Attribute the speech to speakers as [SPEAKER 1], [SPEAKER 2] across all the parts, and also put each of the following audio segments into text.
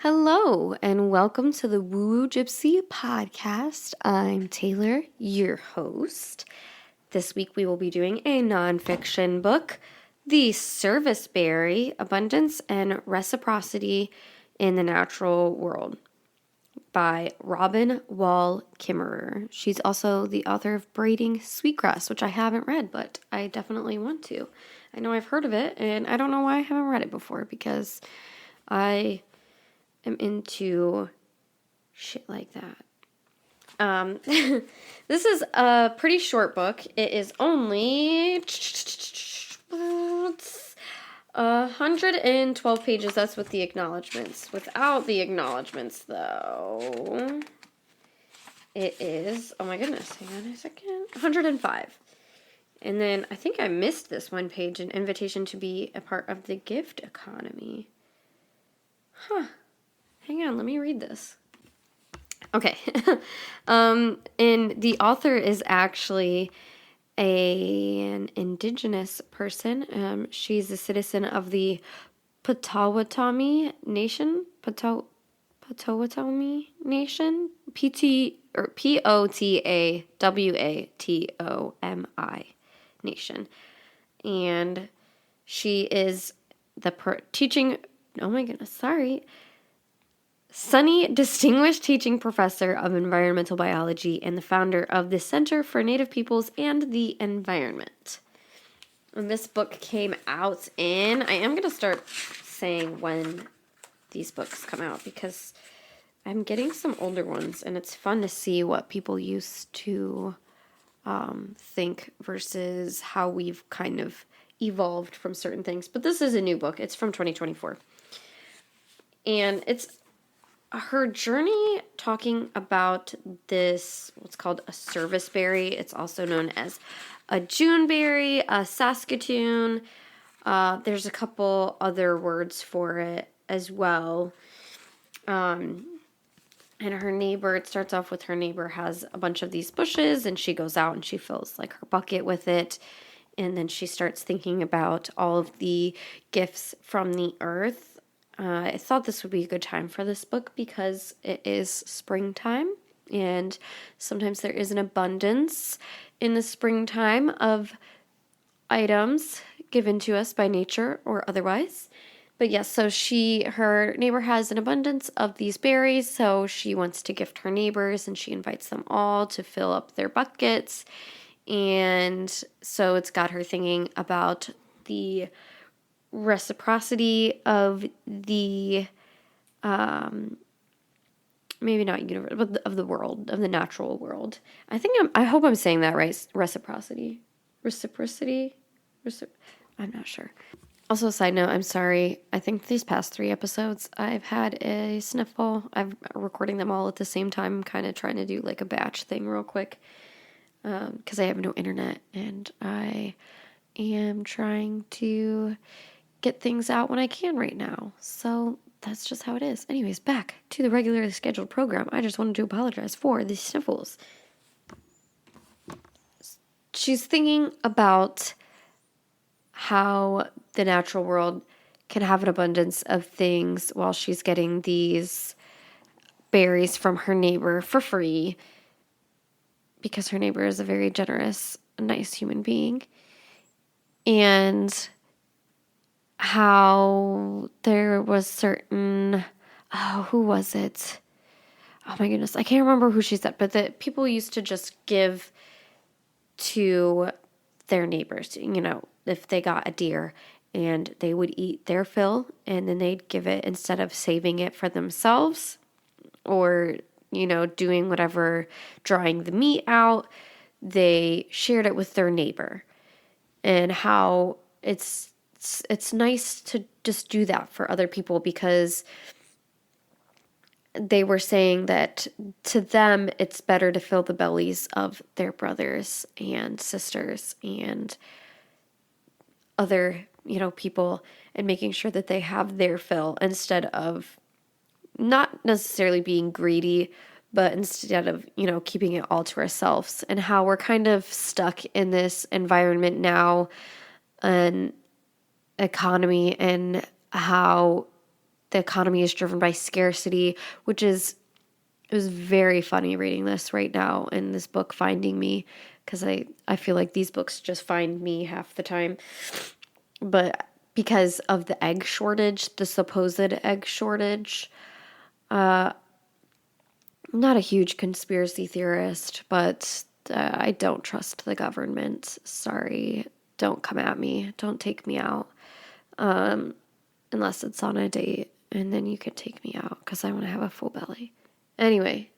[SPEAKER 1] Hello, and welcome to the Woo Woo Gypsy podcast. I'm Taylor, your host. This week we will be doing a nonfiction book, The Serviceberry, Abundance and Reciprocity in the Natural World by Robin Wall Kimmerer. She's also the author of Braiding Sweetgrass, which I haven't read, but I definitely want to. I know I've heard of it, and I don't know why I haven't read it before, because I am into shit like that. This is a pretty short book. It is only 112 pages. That's with the acknowledgments. Without the acknowledgments, though, it is, oh my goodness, hang on a second, 105. And then I think I missed this one page, an invitation to be a part of the gift economy. Hang on, let me read this. Okay. And the author is actually an indigenous person. She's a citizen of the Potawatomi Nation. Potawatomi Nation? Potawatomi Nation. And she is the Sunny Distinguished Teaching Professor of Environmental Biology and the founder of the Center for Native Peoples and the Environment. And this book came out in, I am going to start saying when these books come out because I'm getting some older ones and it's fun to see what people used to think versus how we've kind of evolved from certain things. But this is a new book. It's from 2024. And it's her journey talking about this, what's called a serviceberry. It's also known as a Juneberry, a Saskatoon. There's a couple other words for it as well. And her neighbor, it starts off with her neighbor has a bunch of these bushes and she goes out and she fills like her bucket with it. And then she starts thinking about all of the gifts from the earth. I thought this would be a good time for this book because it is springtime and sometimes there is an abundance in the springtime of items given to us by nature or otherwise. But yes, so her neighbor has an abundance of these berries, so she wants to gift her neighbors and she invites them all to fill up their buckets. And so it's got her thinking about the reciprocity of the maybe not universe, but of the world, of the natural world. I hope I'm saying that right. Reciprocity. I'm not sure. Also, side note, I'm sorry. I think these past 3 episodes I've had a sniffle. I'm recording them all at the same time. I'm kind of trying to do like a batch thing real quick because I have no internet and I am trying to get things out when I can right now. So that's just how it is. Anyways, back to the regularly scheduled program. I just wanted to apologize for the sniffles. She's thinking about how the natural world can have an abundance of things while she's getting these berries from her neighbor for free because her neighbor is a very generous, nice human being. And how there was certain, who was it? Oh my goodness, I can't remember who she said, but that people used to just give to their neighbors, if they got a deer and they would eat their fill and then they'd give it instead of saving it for themselves or, doing whatever, drying the meat out, they shared it with their neighbor and how it's nice to just do that for other people because they were saying that to them it's better to fill the bellies of their brothers and sisters and other, people and making sure that they have their fill instead of not necessarily being greedy, but instead of, keeping it all to ourselves and how we're kind of stuck in this environment now and economy and how the economy is driven by scarcity, which is, it was very funny reading this right now in this book, Finding Me, because I feel like these books just find me half the time. But because of the egg shortage, the supposed egg shortage, I'm not a huge conspiracy theorist, but I don't trust the government. Sorry. Don't come at me. Don't take me out. Unless it's on a date, and then you can take me out because I want to have a full belly. Anyway.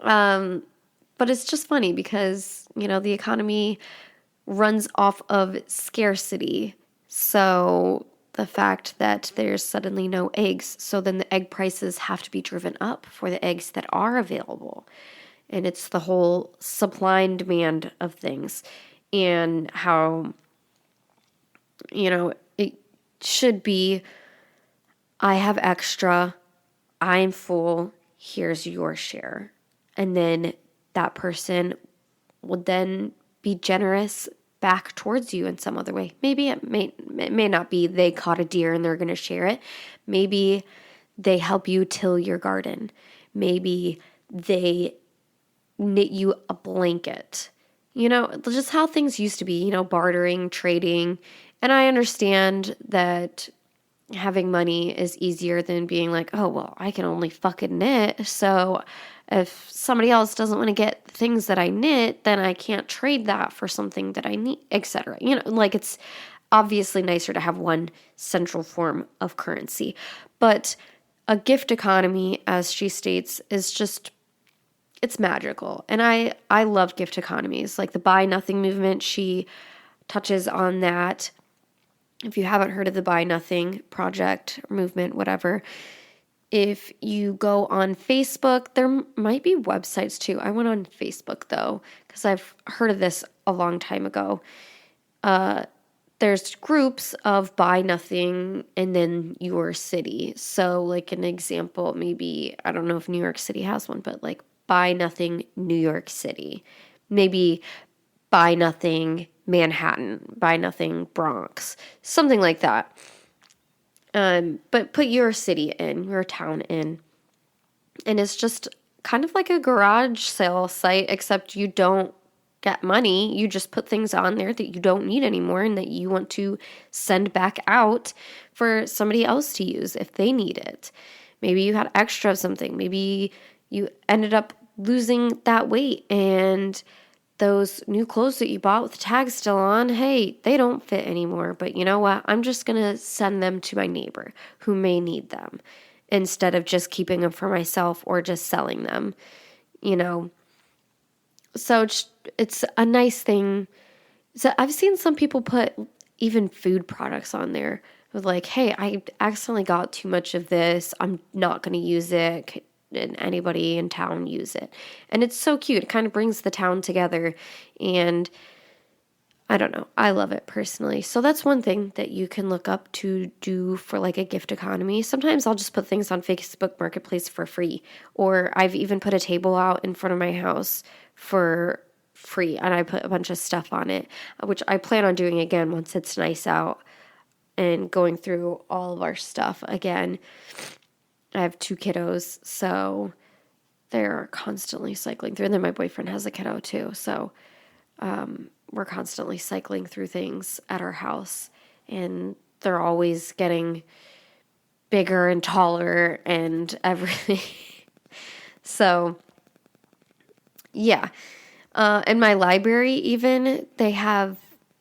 [SPEAKER 1] But it's just funny because, the economy runs off of scarcity. So the fact that there's suddenly no eggs, so then the egg prices have to be driven up for the eggs that are available. And it's the whole supply and demand of things, and how, it should be, I have extra, I'm full, here's your share. And then that person would then be generous back towards you in some other way. Maybe it may not be they caught a deer and they're going to share it. Maybe they help you till your garden. Maybe they knit you a blanket. Just how things used to be, bartering, trading. And I understand that having money is easier than being like, oh, well, I can only fucking knit. So if somebody else doesn't want to get things that I knit, then I can't trade that for something that I need, etc. It's obviously nicer to have one central form of currency. But a gift economy, as she states, is just, it's magical. And I love gift economies. Like the Buy Nothing movement, she touches on that. If you haven't heard of the Buy Nothing project, movement, whatever, if you go on Facebook, there might be websites too. I went on Facebook though, because I've heard of this a long time ago. There's groups of Buy Nothing and then your city. So like an example, maybe, I don't know if New York City has one, but like Buy Nothing New York City. Maybe Buy Nothing Manhattan, Buy Nothing Bronx, something like that. But put your city in, your town in. And it's just kind of like a garage sale site, except you don't get money. You just put things on there that you don't need anymore and that you want to send back out for somebody else to use if they need it. Maybe you had extra of something. Maybe you ended up losing that weight and those new clothes that you bought with the tags still on, hey, they don't fit anymore. But you know what? I'm just going to send them to my neighbor who may need them instead of just keeping them for myself or just selling them, So it's a nice thing. So I've seen some people put even food products on there with like, hey, I accidentally got too much of this. I'm not going to use it. And anybody in town use it. And it's so cute. It kind of brings the town together. And I don't know. I love it personally. So that's one thing that you can look up to do for like a gift economy. Sometimes I'll just put things on Facebook Marketplace for free. Or I've even put a table out in front of my house for free. And I put a bunch of stuff on it, which I plan on doing again once it's nice out and going through all of our stuff again. I have 2 kiddos, so they're constantly cycling through. And then my boyfriend has a kiddo too, so we're constantly cycling through things at our house. And they're always getting bigger and taller and everything. So, yeah. In my library even, they have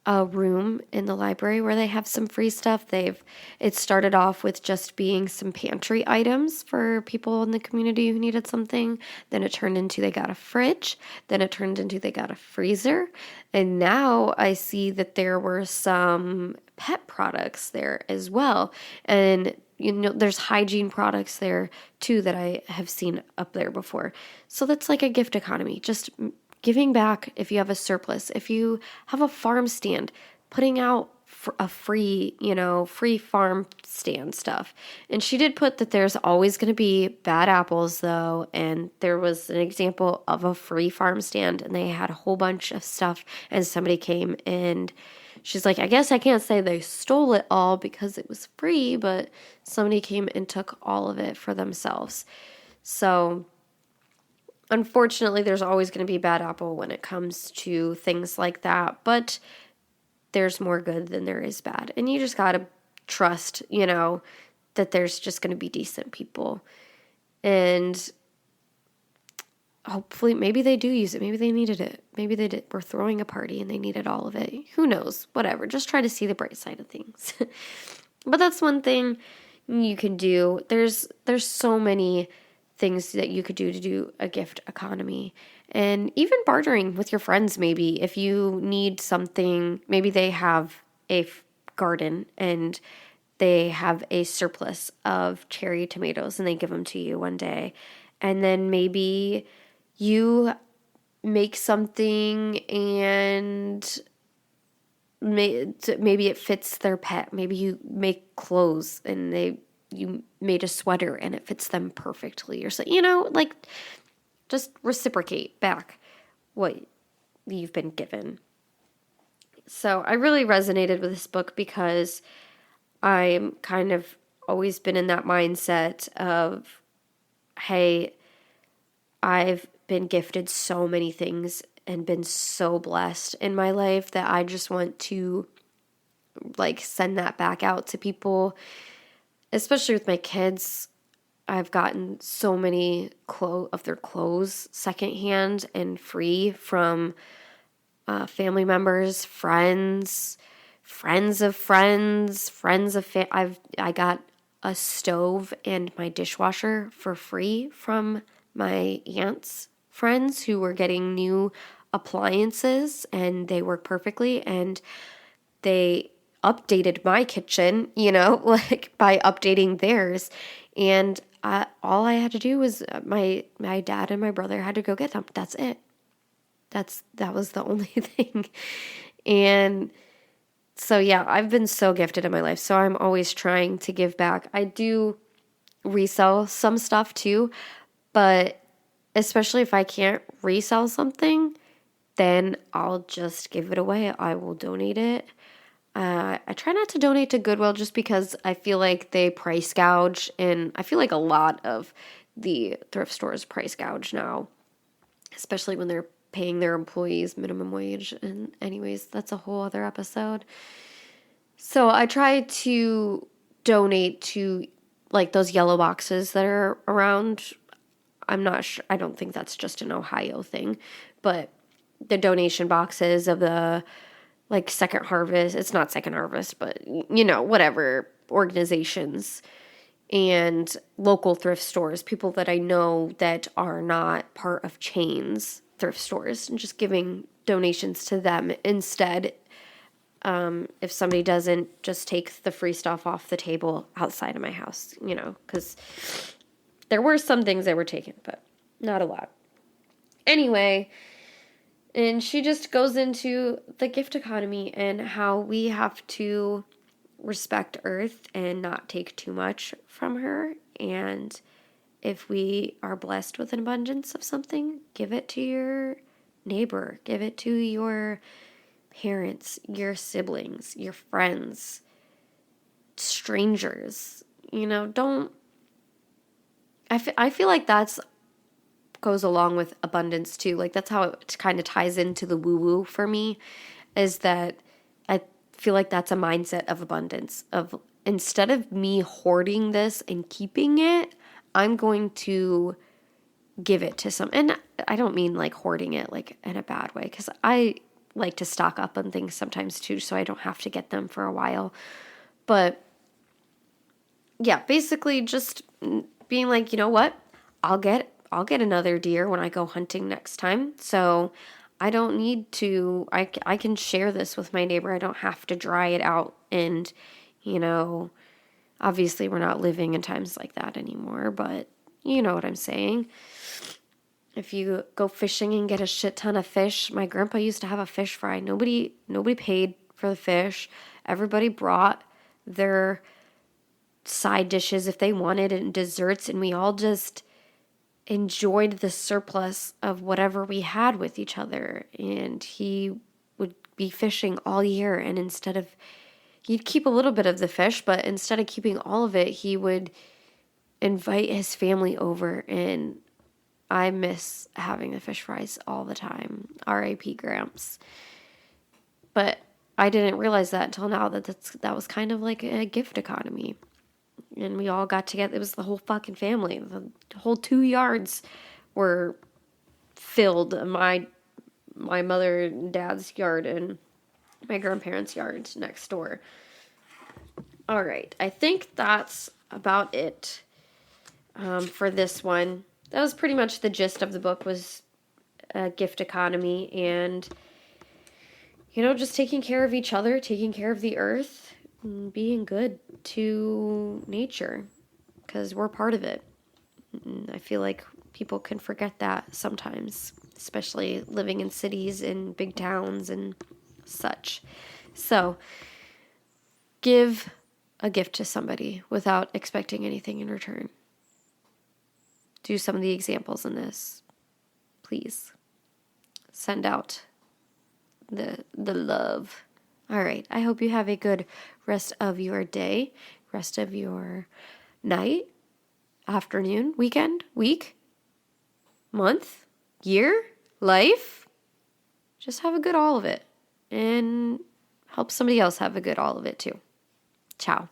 [SPEAKER 1] a room in the library where they have some free stuff. It started off with just being some pantry items for people in the community who needed something. Then it turned into they got a fridge. Then it turned into they got a freezer. And now I see that there were some pet products there as well. And there's hygiene products there too that I have seen up there before. So that's like a gift economy. Just giving back if you have a surplus. If you have a farm stand, putting out a free farm stand stuff. And she did put that there's always going to be bad apples though. And there was an example of a free farm stand and they had a whole bunch of stuff and somebody came and she's like, I guess I can't say they stole it all because it was free, but somebody came and took all of it for themselves. So unfortunately, there's always going to be a bad apple when it comes to things like that, but there's more good than there is bad. And you just got to trust, that there's just going to be decent people. And hopefully, maybe they do use it. Maybe they needed it. Maybe they were throwing a party and they needed all of it. Who knows? Whatever. Just try to see the bright side of things. But that's one thing you can do. There's so many things that you could do to do a gift economy. And even bartering with your friends, maybe. If you need something, maybe they have a garden and they have a surplus of cherry tomatoes and they give them to you one day. And then maybe you make something and maybe it fits their pet. Maybe you make clothes and you made a sweater and it fits them perfectly, or so, just reciprocate back what you've been given. So I really resonated with this book because I'm kind of always been in that mindset of, hey, I've been gifted so many things and been so blessed in my life that I just want to send that back out to people, especially with my kids. I've gotten so many of their clothes secondhand and free from family members, friends of friends, I got a stove and my dishwasher for free from my aunt's friends who were getting new appliances and they work perfectly, and they updated my kitchen, by updating theirs. And all I had to do was my dad and my brother had to go get them. That's it. That was the only thing. And so, yeah, I've been so gifted in my life. So I'm always trying to give back. I do resell some stuff too, but especially if I can't resell something, then I'll just give it away. I will donate it. I try not to donate to Goodwill just because I feel like they price gouge, and I feel like a lot of the thrift stores price gouge now, especially when they're paying their employees minimum wage. And anyways, that's a whole other episode. So I try to donate to those yellow boxes that are around. I'm not sure. I don't think that's just an Ohio thing, but the donation boxes of the Second Harvest, it's not Second Harvest, but whatever organizations and local thrift stores, people that I know that are not part of chains thrift stores, and just giving donations to them instead. If somebody doesn't just take the free stuff off the table outside of my house, because there were some things that were taken, but not a lot. Anyway, and she just goes into the gift economy and how we have to respect Earth and not take too much from her. And if we are blessed with an abundance of something, give it to your neighbor, give it to your parents, your siblings, your friends, strangers. Don't. I feel like that's goes along with abundance too. That's how it kind of ties into the woo-woo for me, is that I feel like that's a mindset of abundance, of instead of me hoarding this and keeping it, I'm going to give it to some. And I don't mean hoarding it in a bad way, because I like to stock up on things sometimes too, so I don't have to get them for a while. But yeah, basically just being you know what? I'll get another deer when I go hunting next time. So I don't need to, I can share this with my neighbor. I don't have to dry it out. And, obviously we're not living in times like that anymore, but you know what I'm saying. If you go fishing and get a shit ton of fish, my grandpa used to have a fish fry. Nobody paid for the fish. Everybody brought their side dishes if they wanted and desserts, and we all just enjoyed the surplus of whatever we had with each other. And he would be fishing all year, and he'd keep a little bit of the fish, but instead of keeping all of it, he would invite his family over, and I miss having the fish fries all the time. R.I.P. Gramps. But I didn't realize that until now, that was kind of like a gift economy. And we all got together. It was the whole fucking family. The whole 2 yards were filled. My mother and dad's yard and my grandparents' yard next door. All right. I think that's about it for this one. That was pretty much the gist of the book, was a gift economy and, just taking care of each other, taking care of the earth, and being good to nature, because we're part of it. And I feel like people can forget that sometimes, especially living in cities and big towns and such. So, give a gift to somebody without expecting anything in return. Do some of the examples in this. Please. Send out the love. All right. I hope you have a good rest of your day, rest of your night, afternoon, weekend, week, month, year, life. Just have a good all of it, and help somebody else have a good all of it too. Ciao.